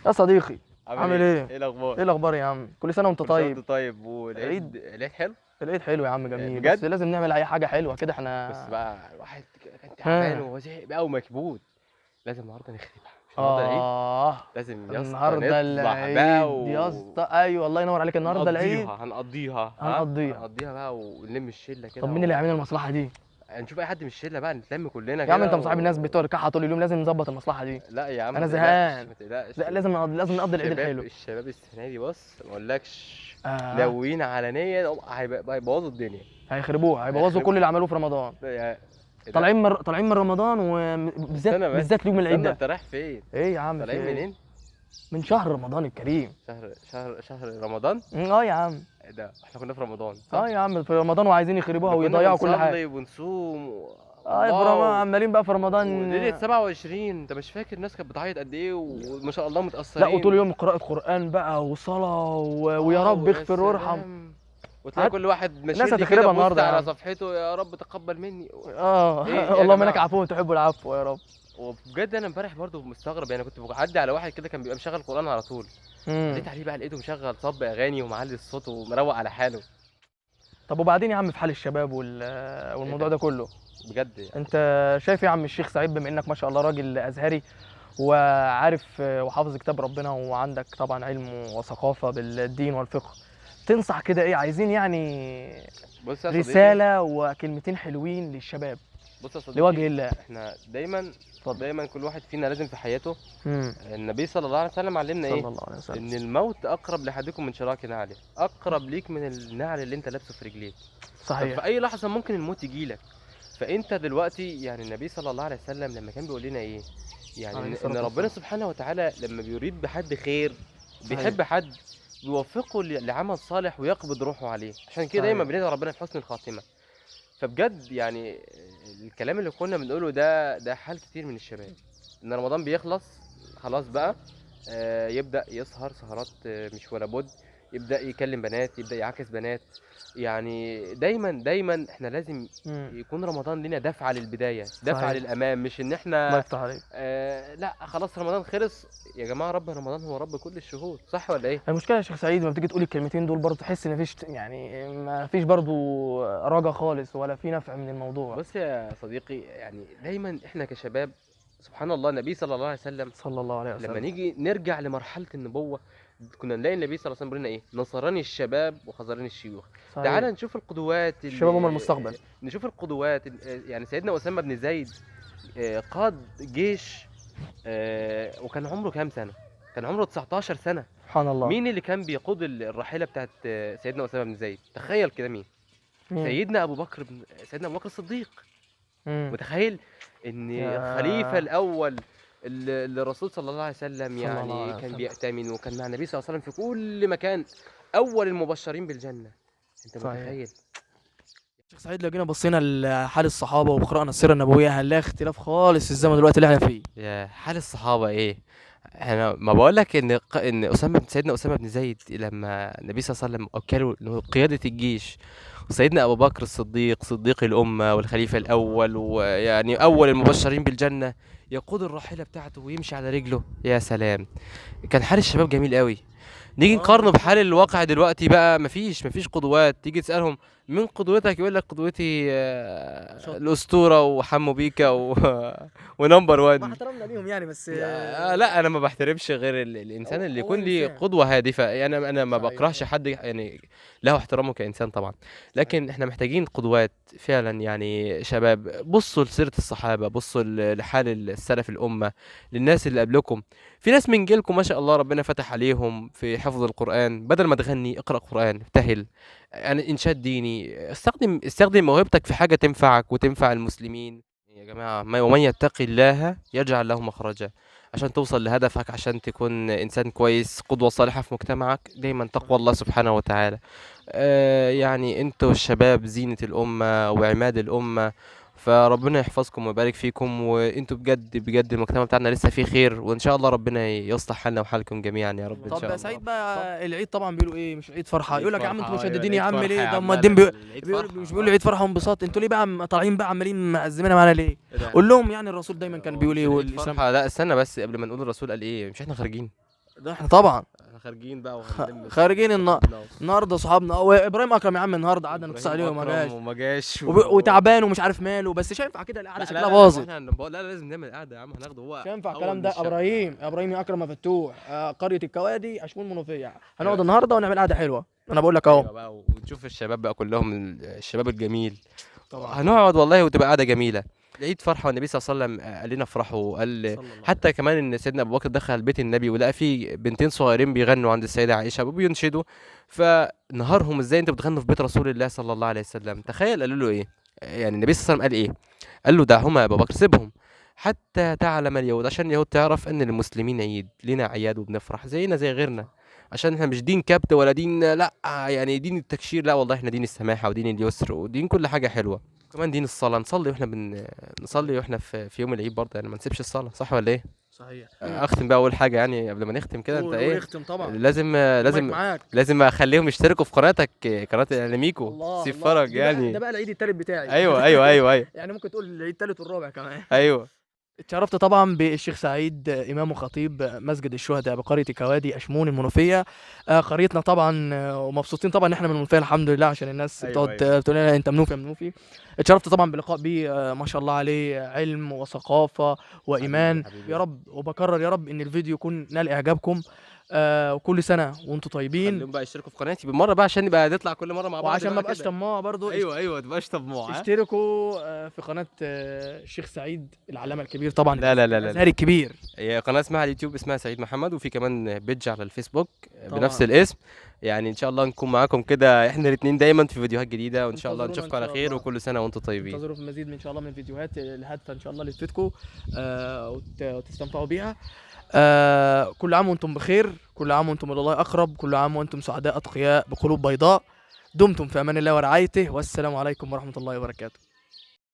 يا صديقي، عامل ايه؟ ايه؟ ايه الاخبار؟ ايه الاخبار يا عم؟ كل سنه وانت كل سنه طيب. وانت طيب. والعيد العيد العيد حلو. العيد حلو يا عم، جميل، بس بجد. لازم نعمل اي حاجه حلوه كده بس احنا. بقى الواحد كان تعبان ها. وزهق بقى ومكبوت. لازم النهارده نخربها، مش النهارده العيد. اه. لازم يا اسطى النهارده نطلع بقى العيد يا اسطى، ايوه الله ينور عليك، النهارده العيد. هنقضيها. هنقضيها بقى ونلم الشله طب كده مين اللي هيعمل المصلحه دي؟ نشوف اي حد من الشله بقى، نتلم كلنا يا عم انت كده مصاحب الناس بتوع الكحه طول اليوم، لازم نظبط المصلحه دي. لا يا عم ما انا تقلقش زهقان. ما تقلقش. لا لازم نقضي العيد الحلو. الشباب السنه دي بص ما اقولكش، اه. ناويين على نيه هيبوظوا الدنيا. هيبوظوا كل اللي عملوه في رمضان. يا- لا طالعين من رمضان، وبالذات استنى بس، بالذات يوم العيد استنى ده. انت رايح فين؟ ايه يا عم، في طالعين ايه؟ منين؟ من شهر رمضان الكريم. شهر رمضان. اه يا عم. إيه ده احنا كنا في رمضان صح؟ اه يا عم، في رمضان وعايزين يخربوها احنا كنا ويضيعوا كل حاجه. بنصلي وبنصوم اه في الله رمضان عمالين بقى في وليلة رمضان. 27 انت مش فاكر الناس كانت بتعيط قد ايه وما شاء الله لا، وطول متأثرين. اليوم قراءة قرآن بقى وصلاة ويا رب ويا اغفر وارحم. سلام. وتلاقي كل واحد الناس ماشي لي كده هتخربها بوست النهارده يا على عم. صفحته يا رب تقبل مني. اه. ايه يا اللهم انك جماعة؟ عفو تحب العفو يا رب. وبجد انا امبارح برضو مستغرب، يعني كنت بعدي على واحد كده كان بيبقى مشغل قرآن على طول، امم. جيت عليه بقى لقيته مشغل صب اغاني ومعلي الصوت ومروق على حاله. طب وبعدين يا عم، في حال الشباب ايه والموضوع ده؟ ده كله. بجد يعني. انت شايف إيه يا عم الشيخ سعيد، بما انك ما شاء الله راجل ازهري وعارف وحافظ كتاب ربنا، وعندك طبعا علم وثقافة بالدين والفقه، تنصح كده ايه؟ عايزين يعني بص يا صديقي، رسالة وكلمتين حلوين للشباب بص يا لوجه صديقي، الله. احنا دايما اتفضل. دايما كل واحد فينا لازم في حياته. امم. النبي صلى الله عليه وسلم علمنا ايه؟ صلى الله عليه وسلم. ان الموت اقرب لاحدكم من شراك نعله، اقرب ليك من النعل اللي انت لابسه في رجليك. طب في صحيح. اي لحظه ممكن الموت يجيلك. فانت دلوقتي يعني النبي صلى الله عليه وسلم لما كان بيقول لنا ايه، يعني عليه ان الصلاة ربنا والسلام. سبحانه وتعالى لما بيريد بحد خير، صحيح. بيحب حد، بيوفقه لعمل صالح ويقبض روحه عليه. عشان كده دايما صحيح. بندعي ربنا في حسن الخاتمه. فبجد يعني الكلام اللي كنا بنقوله ده حال كتير من الشباب، ان رمضان بيخلص خلاص بقى، يبدأ يسهر سهرات مش ولا بد، يبدأ يكلم بنات، يبدأ يعاكس بنات. يعني دايما احنا لازم امم. يكون رمضان لنا دفعة للبداية، دفعة صحيح. للأمام، مش ان الله احنا يفتح عليك. لا خلاص رمضان خلص. يا جماعة رب رمضان هو رب كل الشهور، صح ولا ايه؟ المشكلة يا شيخ سعيد، لما بتيجي تقول الكلمتين دول برضه تحس ان مفيش، يعني مفيش برضه رجا خالص ولا في نفع من الموضوع. بص يا صديقي، يعني دايما احنا كشباب، سبحان الله النبي صلى الله عليه وسلم صلى الله عليه لما وسلم. نيجي نرجع لمرحلة النبوة كنا نلاقي النبي صلى الله عليه وسلم بيقول لنا ايه، نصراني الشباب وخذراني الشيوخ. تعال صحيح. نشوف القدوات الشباب هم المستقبل. نشوف القدوات يعني سيدنا أسامة بن زيد قاد جيش، وكان عمره كام سنة؟ كان عمره 19 سنة. سبحان الله. مين اللي كان بيقود الراحلة بتاعت سيدنا أسامة بن زيد؟ تخيل كده مين؟ مين؟ سيدنا أبو بكر الصديق. امم. متخيل ان الخليفه يا الاول اللي الرسول صلى الله عليه وسلم صلى الله عليه يعني كان وسلم. بيأتمن، وكان مع النبي صلى الله عليه وسلم في كل مكان، اول المبشرين بالجنه. انت صحيح. متخيل؟ شيخ سعيد، لو جينا بصينا لحال الصحابة وقرأنا السيرة النبوية هنلاقي اختلاف خالص في الزمن دلوقتي اللي احنا فيه. يا حال الصحابه ايه. انا ما بقول لك ان سيدنا اسامه بن زيد لما النبي صلى الله عليه وسلم وكله إنه قياده الجيش، وسيدنا ابو بكر الصديق صديق الامه والخليفه الاول ويعني اول المبشرين بالجنه يقود الراحله بتاعته ويمشي على رجله، يا سلام. كان حال الشباب جميل قوي. نيجي نقارنه بحال الواقع دلوقتي بقى، مفيش قدوات. تيجي تسألهم مين قدوتك، يقول لك قدوتي شاطر. الأسطورة وحمو بيكا ونمبر مع 1. احترامنا ليهم يعني، بس لا انا ما بحترمش غير الانسان اللي هو يكون ليه انسان. قدوة هادفة. يعني انا ما صحيح. بكرهش حد يعني له احترامه كإنسان طبعا، لكن احنا محتاجين قدوات فعلا. يعني شباب بصوا لسيرة الصحابة، بصوا لحال السلف الأمة، للناس اللي قبلكم. في ناس من جيلكم ما شاء الله ربنا فتح عليهم في حفظ القرآن، بدل ما تغني اقرأ قرآن، ابتهل. يعني إنشاد ديني، استخدم موهبتك في حاجة تنفعك وتنفع المسلمين. يا جماعة ومن يتقي الله يجعل له مخرجا. عشان توصل لهدفك، عشان تكون إنسان كويس قدوة صالحة في مجتمعك، دايما تقوى الله سبحانه وتعالى. يعني انتوا الشباب زينة الأمة وعماد الأمة، فربنا يحفظكم ويبارك فيكم. وانتوا بجد المجتمع بتاعنا لسه فيه خير، وان شاء الله ربنا يصلح حالنا وحالكم جميعا يا رب ان طب شاء يا الله. سعيد بقى، العيد طبعا بيقولوا ايه؟ مش عيد فرحه، يقول لك يا عم انتوا يبقى مشددين يا العيد عم فرحة ليه؟ يا ده عم، اما لا الدين لا العيد مش فرحة. بيقولوا عيد فرحه وانبساط، انتوا ليه بقى طالعين بقى عمالين مأزمين معانا ليه؟ إيه ده؟ قول لهم يعني الرسول دايما كان هو بيقول مش ايه العيد والاسلام. فرحة؟ لا استنى بس، قبل ما نقول الرسول قال ايه، مش احنا خارجين؟ ده احنا طبعا احنا خارجين بقى وهنلم خارجين صحابنا النهارده صحابنا، وابراهيم اكرم يا عم النهارده قعدنا نتصل عليه ابراهيم وما اكرم جاش، وما جاش وتعبان ومش عارف ماله، بس مش هينفع كده القعده لا شكلها لا لا باظت. احنا لا لا لازم نعمل قعده يا عم، هناخده هو مش هينفع اول الكلام من ده. الشباب. ابراهيم يا اكرم مفتوح، قريه الكوادي اشمون منوفيه، هنقعد ايوه النهارده ونعمل قعده حلوه، انا بقول لك اهو. ايوه بقى، وتشوف الشباب بقى كلهم الشباب الجميل. طبعا هنقعد والله وتبقى قعده جميله. العيد فرحه، والنبي صلى الله عليه وسلم قال لنا افرحوا، قال صلى الله عليه حتى كمان ان سيدنا ابو بكر دخل بيت النبي ولقى فيه بنتين صغيرين بيغنوا عند السيده عائشه وبينشدوا، فنهارهم ازاي انتوا بتغنوا في بيت رسول الله صلى الله عليه وسلم. تخيل قالوا له ايه، يعني النبي صلى الله عليه وسلم قال ايه؟ قال له دعهما يا ابو بكر، سيبهم حتى تعلم اليهود، عشان اليهود تعرف ان المسلمين عيد، لنا اعياد وبنفرح زينا زي غيرنا، عشان احنا مش دين كبت ولا دين، لا يعني دين التكشير، لا والله احنا دين السماحه ودين اليسر ودين كل حاجه حلوه. كمان دين الصلاه، نصلي واحنا نصلي واحنا في يوم العيد برضه، يعني ما نسيبش الصلاه، صح ولا ايه؟ صحيح. اختم بقى اول حاجه يعني قبل ما نختم كده، انت ايه ونختم طبعا. لازم المايك لازم معاك. لازم اخليهم يشتركوا في قناتك، قناه اعلاميكو الله سيف الله، فرج ده بقى يعني. ده بقى العيد التالت بتاعي. ايوه ايوه ايوه ايوه يعني ممكن تقول العيد التالت والرابع كمان. ايوه. اتشرفت طبعا بالشيخ سعيد، امام وخطيب مسجد الشهداء بقريه كوادي اشمون المنوفيه، قريتنا طبعا، ومبسوطين طبعا ان احنا من المنوفيه الحمد لله، عشان الناس أيوة بتقعد أيوة. تقول لنا انت منوفي يا منوفي. اتشرفت طبعا بلقاء بيه، ما شاء الله عليه علم وثقافه وايمان. حبيبي حبيبي. يا رب وبكرر يا رب ان الفيديو يكون نال اعجابكم، وكل سنه وانتم طيبين. خليهم بقى يشتركوا في قناتي بالمره بقى، عشان نبقى نطلع كل مره مع بعض وعشان ما بقى بقاش كده. طماع برضو، ايوه ايوه، ما تبقاش طماع ها؟ اشتركوا في قناه الشيخ سعيد العلامه الكبير طبعا، لا لا لا لا الازهري الكبير. هي قناه اسمها على اليوتيوب اسمها سعيد محمد، وفي كمان بيدج على الفيسبوك بنفس طبعاً. الاسم. يعني ان شاء الله نكون معاكم كده احنا الاثنين دايما في فيديوهات جديده، وان شاء الله انتظرونا نشوفكم إن على شاء خير، الله. وكل سنه وانتم طيبين. انتظروا في المزيد من ان شاء الله من الفيديوهات الهادفه ان شاء الله اللي تفيدكم، وتستمتعوا بيها. كل عام وانتم بخير، كل عام وانتم الى الله اقرب، كل عام وانتم سعداء اتقياء بقلوب بيضاء. دمتم في امان الله ورعايته، والسلام عليكم ورحمه الله وبركاته.